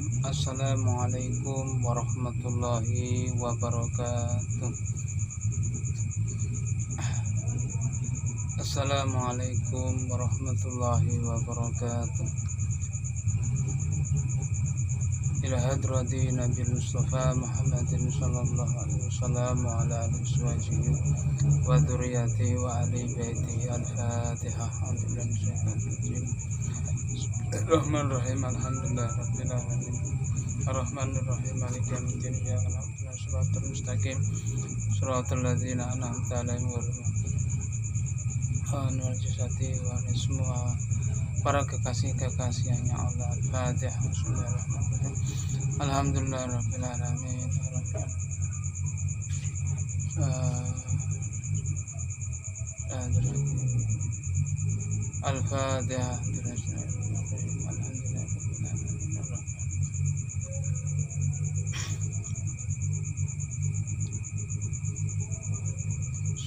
Assalamualaikum warahmatullahi wabarakatuh. Assalamualaikum warahmatullahi wabarakatuh. Ila hadrati Nabi Mustafa Muhammadin sallallahu alaihi wasallam wa ala alihi washabihi wa dzurriyyatihi wa ali baitihi. Al-Fatihah. Bismillahirrahmanirrahim. Alhamdulillahirabbil alamin. Ar-Rahmanir-Rahim. Maliki yaumiddin. Iyyaka na'budu wa iyyaka nasta'in. Mustaqim. Shiratal ladzina an'amta 'alaihim ghairil maghdubi alaihim. Semua para kekasih-kekasihnya Allah. Al-Fatihah. Bismillahirrahmanirrahim. Alhamdulillahirabbil alamin. Al-Fatihah.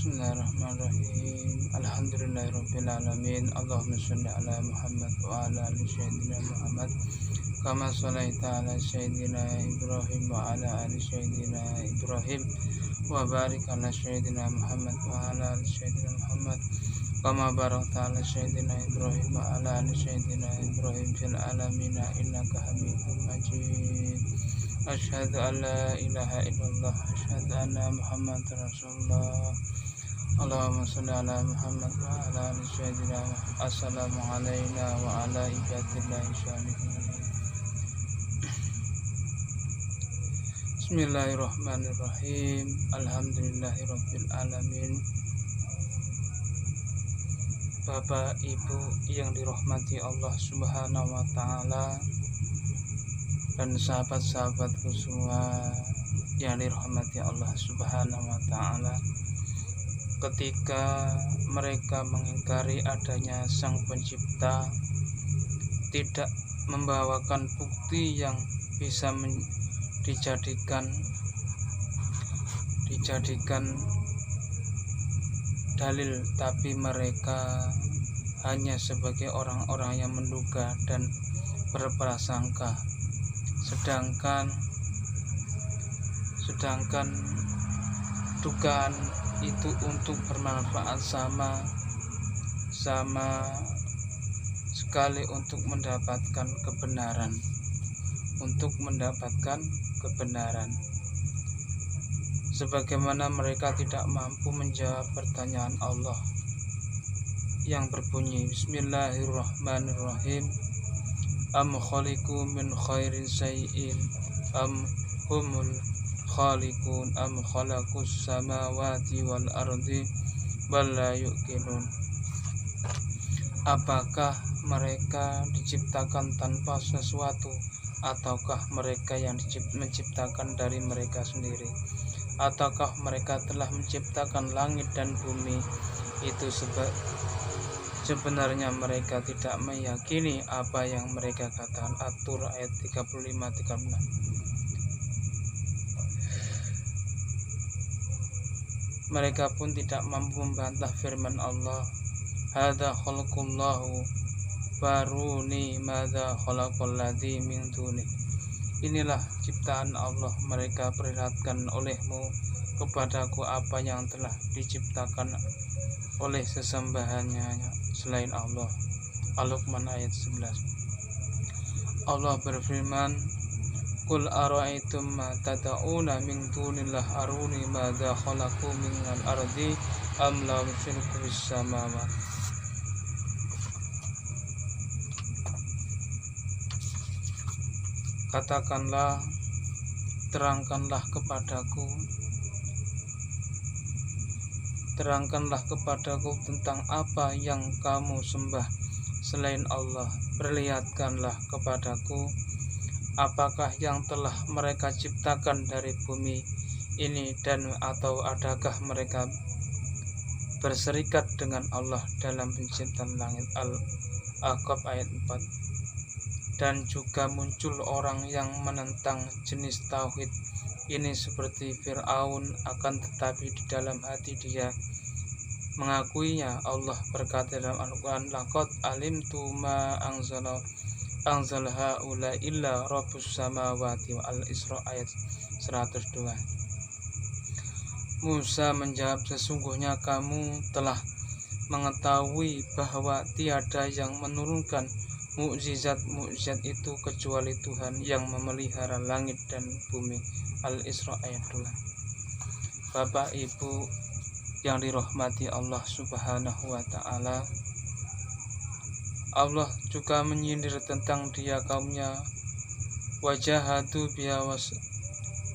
Bismillahirrahmanirrahim. Alhamdulillahirabbil alamin. Allahumma shalli ala Muhammad wa ala ali sayyidina Muhammad kama shallaita ala sayyidina Ibrahim wa ala ali sayyidina Ibrahim wa barik ala sayyidina Muhammad wa ala ali sayyidina Muhammad kama barakta ala sayyidina Ibrahim wa ala ali sayyidina Ibrahim fil alamin innaka Hamidum Majid. Asyhadu an la ilaha illallah, asyhadu anna Muhammadar Rasulullah. Allahumma shalli ala Muhammad wa ala ali sayyidina. Assalamu alayna wa ala ibadillahi sholihin. Bismillahirrahmanirrahim. Alhamdulillahirabbil alamin. Bapak Ibu yang dirahmati Allah Subhanahu wa taala dan sahabat-sahabatku semua yang dirahmati Allah Subhanahu wa taala, ketika mereka mengingkari adanya Sang Pencipta, tidak membawakan bukti yang bisa dijadikan dalil, tapi mereka hanya sebagai orang-orang yang menduga dan berprasangka, sedangkan dugaan itu untuk bermanfaat sama sekali untuk mendapatkan kebenaran, sebagaimana mereka tidak mampu menjawab pertanyaan Allah yang berbunyi Bismillahirrahmanirrahim. Am khaliqu min khairin syai'in am humul khaliqun am khalaqus samawati wal ardi bal la yuqinun. Apakah mereka diciptakan tanpa sesuatu, ataukah mereka yang menciptakan dari mereka sendiri? Ataukah mereka telah menciptakan langit dan bumi? Itu sebenarnya mereka tidak meyakini apa yang mereka katakan. At-Tur ayat 35-36. Mereka pun tidak mampu membantah firman Allah, hadza khalqullahu faruni madza khalaqal ladzi min duni. Inilah ciptaan Allah, mereka perlihatkan olehmu kepadaku apa yang telah diciptakan oleh sesembahannya selain Allah. Al-Luqman ayat 11. Allah berfirman, Qul ara'aytum ma tad'una min dunillah aruni madza khalaqu minal ardi am lahum syirkun fis samawati. Katakanlah, terangkanlah kepadaku tentang apa yang kamu sembah selain Allah. Perlihatkanlah kepadaku apakah yang telah mereka ciptakan dari bumi ini, dan atau adakah mereka berserikat dengan Allah dalam penciptaan langit. Al-Ahqaf ayat 4. Dan juga muncul orang yang menentang jenis tauhid ini seperti Fir'aun, akan tetapi di dalam hati dia mengakuinya. Allah berkata dalam Al-Quran, laqad alimtu ma anzala anzal haula illa rabbus samawati wa al-Isra ayat 102. Musa menjawab, sesungguhnya kamu telah mengetahui bahwa tiada yang menurunkan mukjizat-mukjizat itu kecuali Tuhan yang memelihara langit dan bumi. Al-Isra ayat 2. Bapak Ibu yang dirahmati Allah Subhanahu wa ta'ala, Allah juga menyindir tentang dia kaumnya, wajahadu biha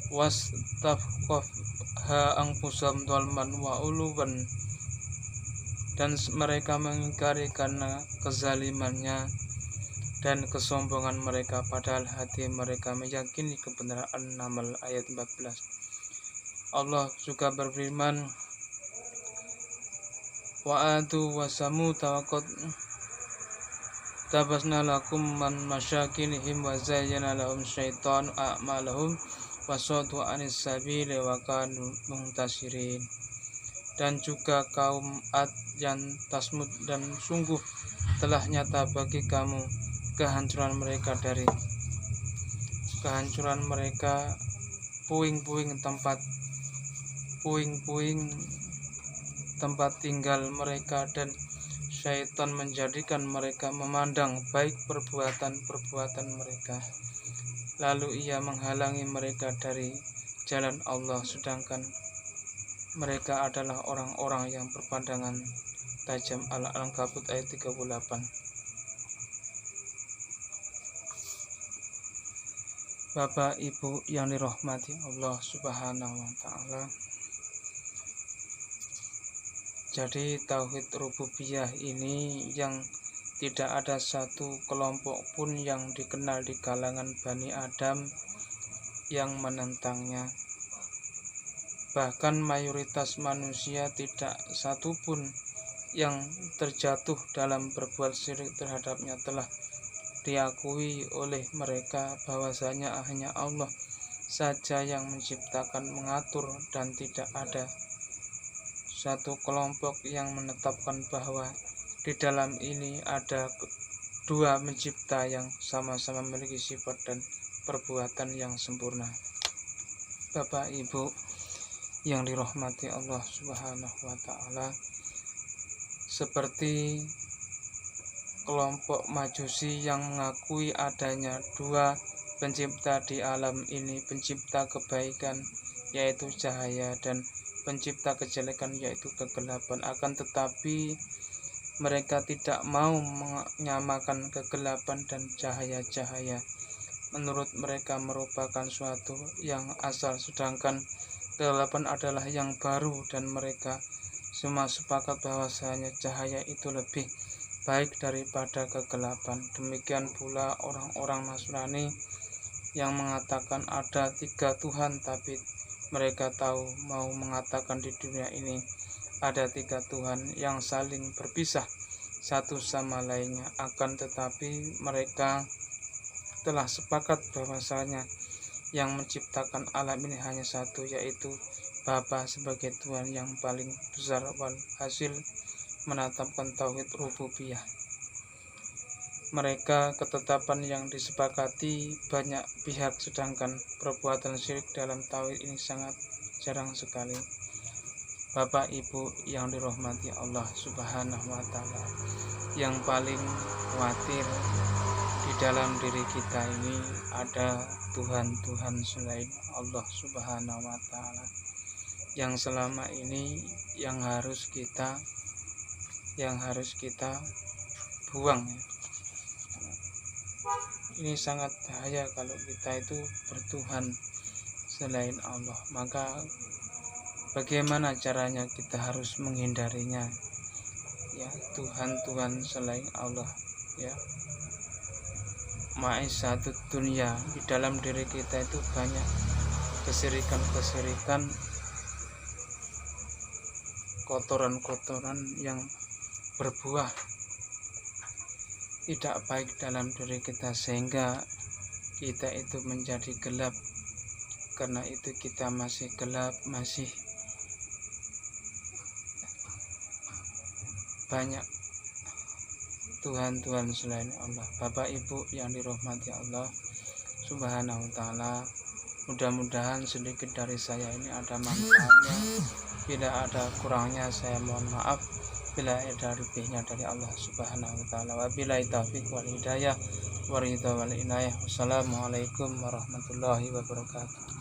wastafqafha anfusahum dzalman wa uluwan, dan mereka mengingkari karena kezalimannya dan kesombongan mereka, padahal hati mereka meyakini kebenaran. An-Naml ayat 14. Allah juga berfirman, wa adu wa samud wa qad tabasna lakum man masyakinihim wa zayyana lahum syaitanu a'malahum wa saddu anis sabili wa kanu muhtasirin. Dan juga kaum Ad yang Tasmud, dan sungguh telah nyata bagi kamu kehancuran mereka puing-puing tempat tinggal mereka, dan syaitan menjadikan mereka memandang baik perbuatan-perbuatan mereka, lalu ia menghalangi mereka dari jalan Allah, sedangkan mereka adalah orang-orang yang berpandangan tajam. Al-Ankabut ayat 38. Bapak Ibu yang dirahmati Allah Subhanahu wa ta'ala, jadi tauhid rububiyah ini yang tidak ada satu kelompok pun yang dikenal di kalangan Bani Adam yang menentangnya. Bahkan mayoritas manusia tidak satu pun yang terjatuh dalam berbuat syirik terhadapnya. Telah diakui oleh mereka bahwasanya hanya Allah saja yang menciptakan, mengatur, dan tidak ada satu kelompok yang menetapkan bahwa di dalam ini ada dua mencipta yang sama-sama memiliki sifat dan perbuatan yang sempurna. Bapak Ibu yang dirahmati Allah Subhanahu wa ta'ala, seperti kelompok Majusi yang mengakui adanya dua pencipta di alam ini, pencipta kebaikan yaitu cahaya dan pencipta kejelekan yaitu kegelapan. Akan tetapi mereka tidak mau menyamakan kegelapan dan cahaya-cahaya. Menurut mereka merupakan suatu yang asal, sedangkan kegelapan adalah yang baru, dan mereka semua sepakat bahwasanya cahaya itu lebih baik daripada kegelapan. Demikian pula orang-orang Nasrani yang mengatakan ada 3 Tuhan, tapi mereka mau mengatakan di dunia ini ada 3 Tuhan yang saling berpisah satu sama lainnya. Akan tetapi mereka telah sepakat bahwasanya yang menciptakan alam ini hanya satu, yaitu Bapa sebagai Tuhan yang paling besar. Walhasil menetapkan tauhid rububiyah. Mereka ketetapan yang disepakati banyak pihak, sedangkan perbuatan syirik dalam tauhid ini sangat jarang sekali. Bapak Ibu yang dirahmati Allah Subhanahu wa ta'ala, yang paling khawatir di dalam diri kita ini ada Tuhan-Tuhan selain Allah Subhanahu wa ta'ala, yang selama ini yang harus kita buang. Ini sangat bahaya kalau kita itu bertuhan selain Allah. Maka bagaimana caranya? Kita harus menghindarinya, ya, Tuhan-Tuhan selain Allah, ya. Ma'isyatut dunia, di dalam diri kita itu banyak kesirikan, kotoran-kotoran yang berbuah tidak baik dalam diri kita, sehingga kita itu menjadi gelap. Karena itu kita masih gelap, masih banyak Tuhan selain Allah. Bapak Ibu yang dirahmati Allah Subhanahu wa ta'ala, mudah-mudahan sedikit dari saya ini ada manfaatnya. Bila ada kurangnya saya mohon maaf. Bila ada lebihnya dari Allah Subhanahu wa ta'ala. Wabillahi taufiq wal hidayah wa ridha wal inayah. Wassalamualaikum warahmatullahi wabarakatuh.